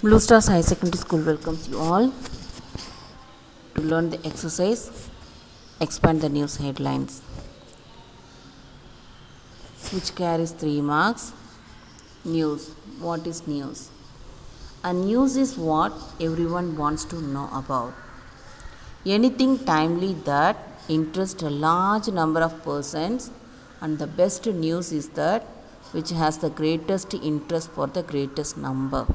Blue Stars High Secondary School welcomes you all to learn the exercise, expand the news headlines, which carries 3 marks. News. What is news? A news is what everyone wants to know about. Anything timely that interests a large number of persons, and the best news is that which has the greatest interest for the greatest number.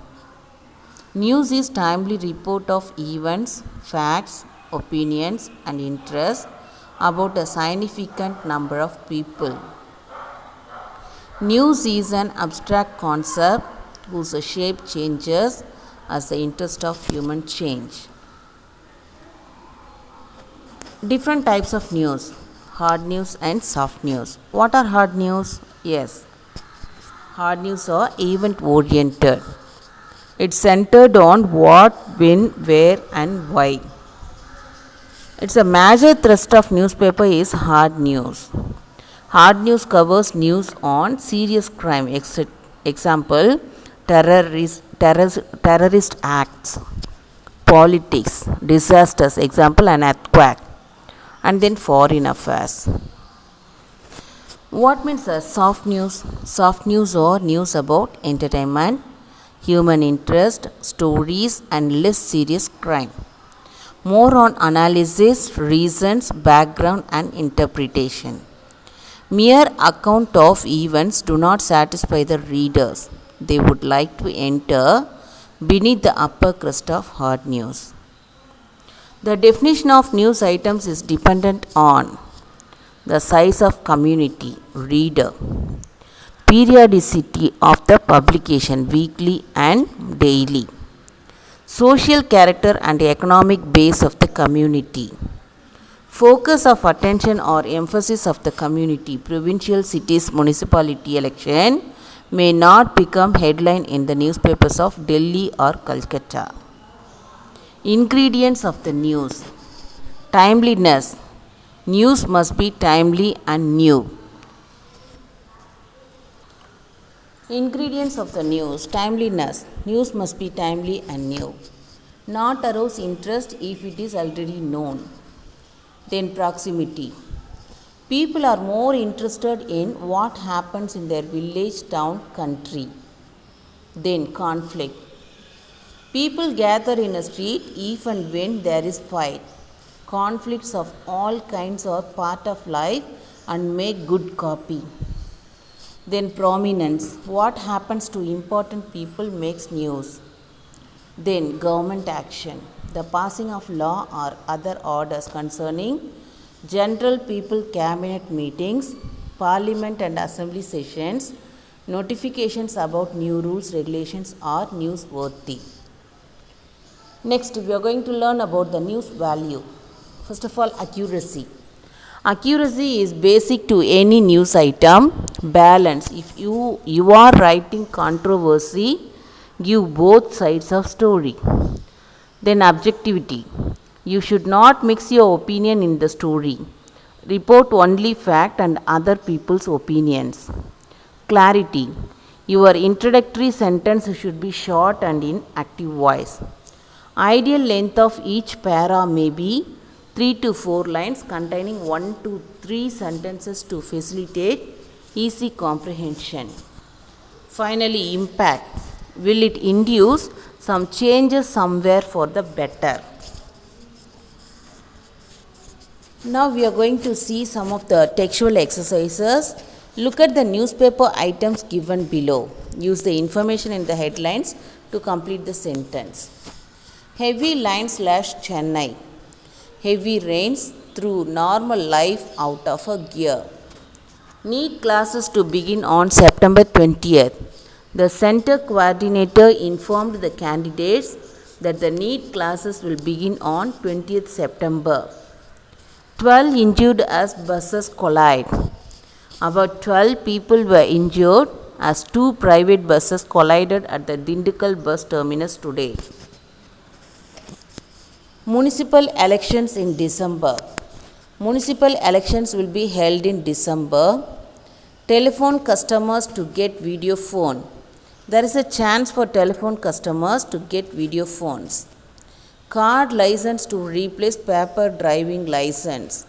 News is timely report of events, facts, opinions and interests about a significant number of people. News is an abstract concept whose shape changes as the interest of human change. Different types of news: hard news and soft news. What are hard news? Yes, hard news are event oriented. It's centered on what, when, where and why. It's a major thrust of newspaper is hard news. Hard news covers news on serious crime, example, terrorist acts, politics, disasters, example an earthquake, and then foreign affairs. What means soft news? Soft news or news about entertainment, human interest, stories and less serious crime. More on analysis, reasons, background and interpretation. Mere account of events do not satisfy the readers. They would like to enter beneath the upper crust of hard news. The definition of news items is dependent on the size of community, reader, periodicity of the publication, weekly and daily, social character and economic base of the community, focus of attention or emphasis of the community. Provincial, cities, municipality election may not become headline in the newspapers of Delhi or Calcutta. Ingredients of the news: timeliness. News must be timely and new. Ingredients of the news: timeliness. News must be timely and new. Not arouse interest if it is already known. Then proximity. People are more interested in what happens in their village, town, country. Then conflict. People gather in a street if and when there is fight. Conflicts of all kinds are part of life and make good copy. Then prominence. What happens to important people makes news. Then government action. The passing of law or other orders concerning general people cabinet meetings, parliament and assembly sessions, notifications about new rules, regulations are newsworthy. Next, we are going to learn about the news value. First of all, accuracy. Accuracy is basic to any news item. Balance. If you are writing controversy, give both sides of story. Then objectivity. You should not mix your opinion in the story. Report only fact and other people's opinions. Clarity. Your introductory sentence should be short and in active voice. Ideal length of each para may be 3 to 4 lines containing 1 to 3 sentences to facilitate easy comprehension. Finally, impact. Will it induce some changes somewhere for the better? Now we are going to see some of the textual exercises. Look at the newspaper items given below. Use the information in the headlines to complete the sentence. Heavy line/Chennai. Heavy rains threw normal life out of a gear. NEET classes to begin on September 20th. The center coordinator informed the candidates that the NEET classes will begin on 20th September. 12 injured as buses collide. About 12 people were injured as 2 private buses collided at the Dindigul bus terminus today. Municipal elections in December. Municipal elections will be held in December. Telephone customers to get video phone. There is a chance for telephone customers to get video phones. Card license to replace paper driving license.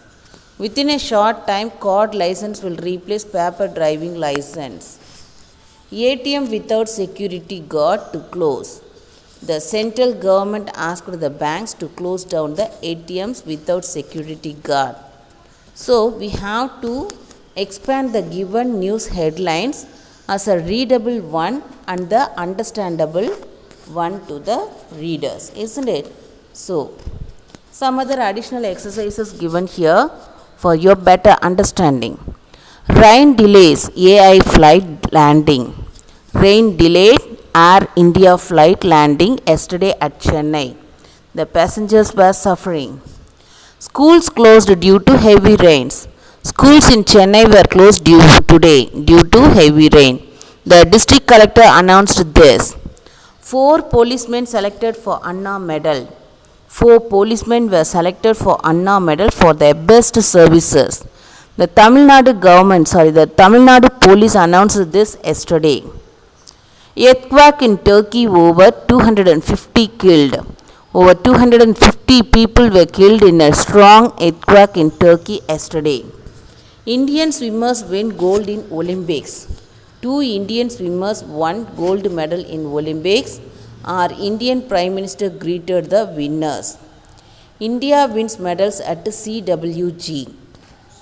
Within a short time, card license will replace paper driving license. ATM without security guard to close. The central government asked the banks to close down the ATMs without security guard. So, we have to expand the given news headlines as a readable one and the understandable one to the readers, isn't it? So, some other additional exercises given here for your better understanding. Rain delays AI flight landing. Rain delayed Air India flight landing yesterday at Chennai. The passengers were suffering. Schools closed due to heavy rains. Schools in Chennai were closed today due to heavy rain. The district collector announced this. 4 policemen selected for Anna Medal. 4 policemen were selected for Anna Medal for their best services. The Tamil Nadu police announced this yesterday. Earthquake in Turkey, over 250 killed. Over 250 people were killed in a strong earthquake in Turkey yesterday. Indian swimmers win gold in Olympics. 2 Indian swimmers won gold medal in Olympics. Our Indian Prime Minister greeted the winners. India wins medals at CWG.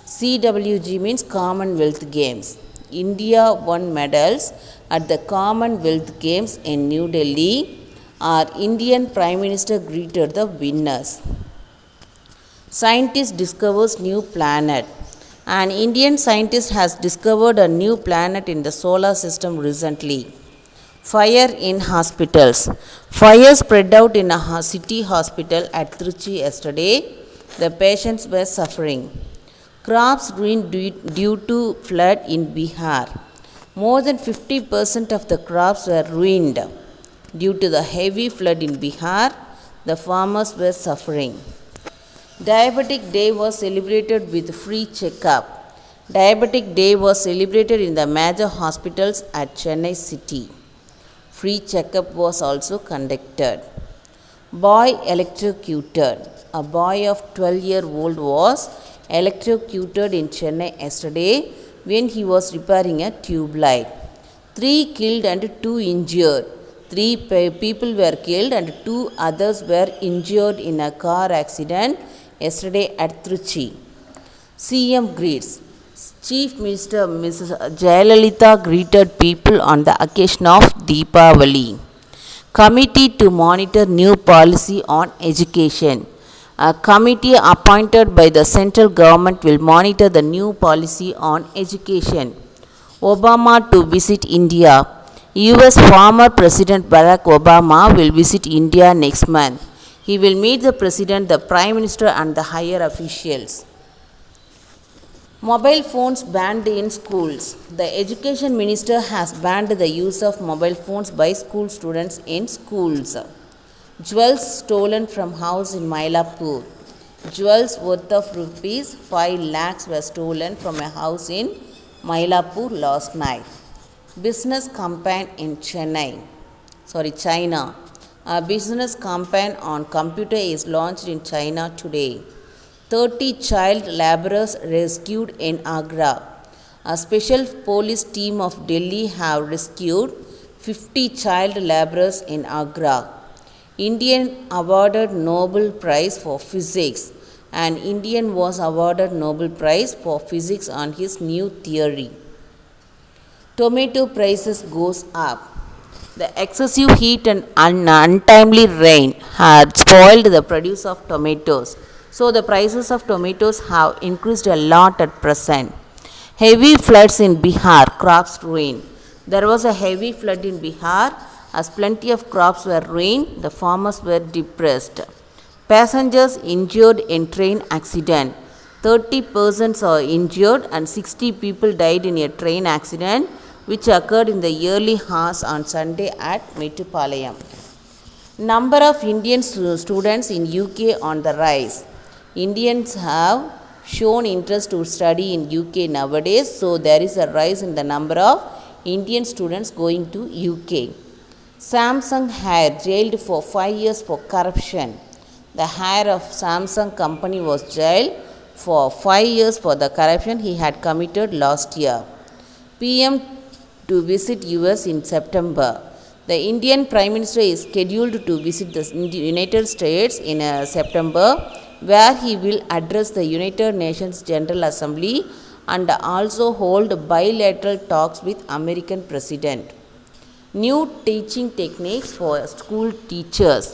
CWG means Commonwealth Games. India won medals at the Commonwealth Games in New Delhi. Our Indian Prime Minister greeted the winners. Scientist discovers new planet. An Indian scientist has discovered a new planet in the solar system recently. Fire in hospitals. Fire spread out in a city hospital at Trichy yesterday. The patients were suffering. Crops ruined due to flood in Bihar. More than 50% of the crops were ruined due to the heavy flood in Bihar. The farmers were suffering. Diabetic Day was celebrated with free checkup. Diabetic Day was celebrated in the major hospitals at Chennai city. Free checkup was also conducted. Boy electrocuted. A boy of 12-year-old was electrocuted in Chennai yesterday when he was repairing a tube light. 3 killed and 2 injured. 3 people were killed and 2 others were injured in a car accident yesterday at Trichy. CM greets. Chief Minister Mrs. Jayalalitha greeted people on the occasion of Deepavali. Committee to monitor new policy on education. A committee appointed by the central government will monitor the new policy on education. Obama to visit India. US former President Barack Obama will visit India next month. He will meet the President, the Prime Minister and the higher officials. Mobile phones banned in schools. The Education Minister has banned the use of mobile phones by school students in schools. Jewels stolen from house in Mylapore. Jewels worth of rupees 5 lakhs were stolen from a house in Mylapore last night. Business campaign in China. A business campaign on computer is launched in China today. 30 child laborers rescued in Agra. A special police team of Delhi have rescued 50 child laborers in Agra. Indian awarded Nobel Prize for Physics. An Indian was awarded Nobel Prize for Physics on his new theory. Tomato prices goes up. The excessive heat and untimely rain had spoiled the produce of tomatoes. So the prices of tomatoes have increased a lot at present. Heavy floods in Bihar, crops ruined. There was a heavy flood in Bihar. As plenty of crops were ruined, the farmers were depressed. Passengers injured in train accident. 30 persons are injured and 60 people died in a train accident which occurred in the early hours on Sunday at Mettupalayam. Number of Indian students in UK on the rise. Indians have shown interest to study in UK nowadays, so there is a rise in the number of Indian students going to UK. Samsung Hair jailed for 5 years for corruption. The heir of Samsung company was jailed for 5 years for the corruption he had committed last year. PM to visit US in September. The Indian Prime Minister is scheduled to visit the United States in September, where he will address the United Nations General Assembly and also hold bilateral talks with American President. New teaching techniques for school teachers.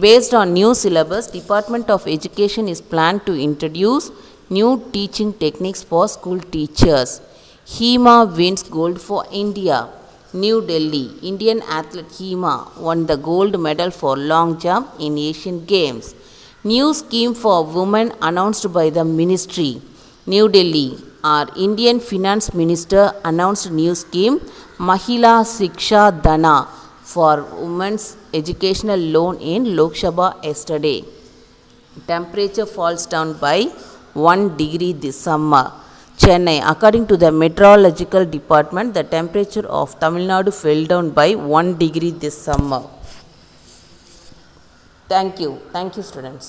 Based on new syllabus, Department of Education is planned to introduce new teaching techniques for school teachers. Hema wins gold for India. New Delhi. Indian athlete Hema won the gold medal for long jump in Asian Games. New scheme for women announced by the ministry. New Delhi. Our Indian Finance Minister announced new scheme Mahila Shiksha Dana for women's educational loan in Lok Sabha yesterday. Temperature falls down by 1 degree this summer. Chennai. According to the meteorological department, the temperature of Tamil Nadu fell down by 1 degree this summer. Thank you. Thank you, students.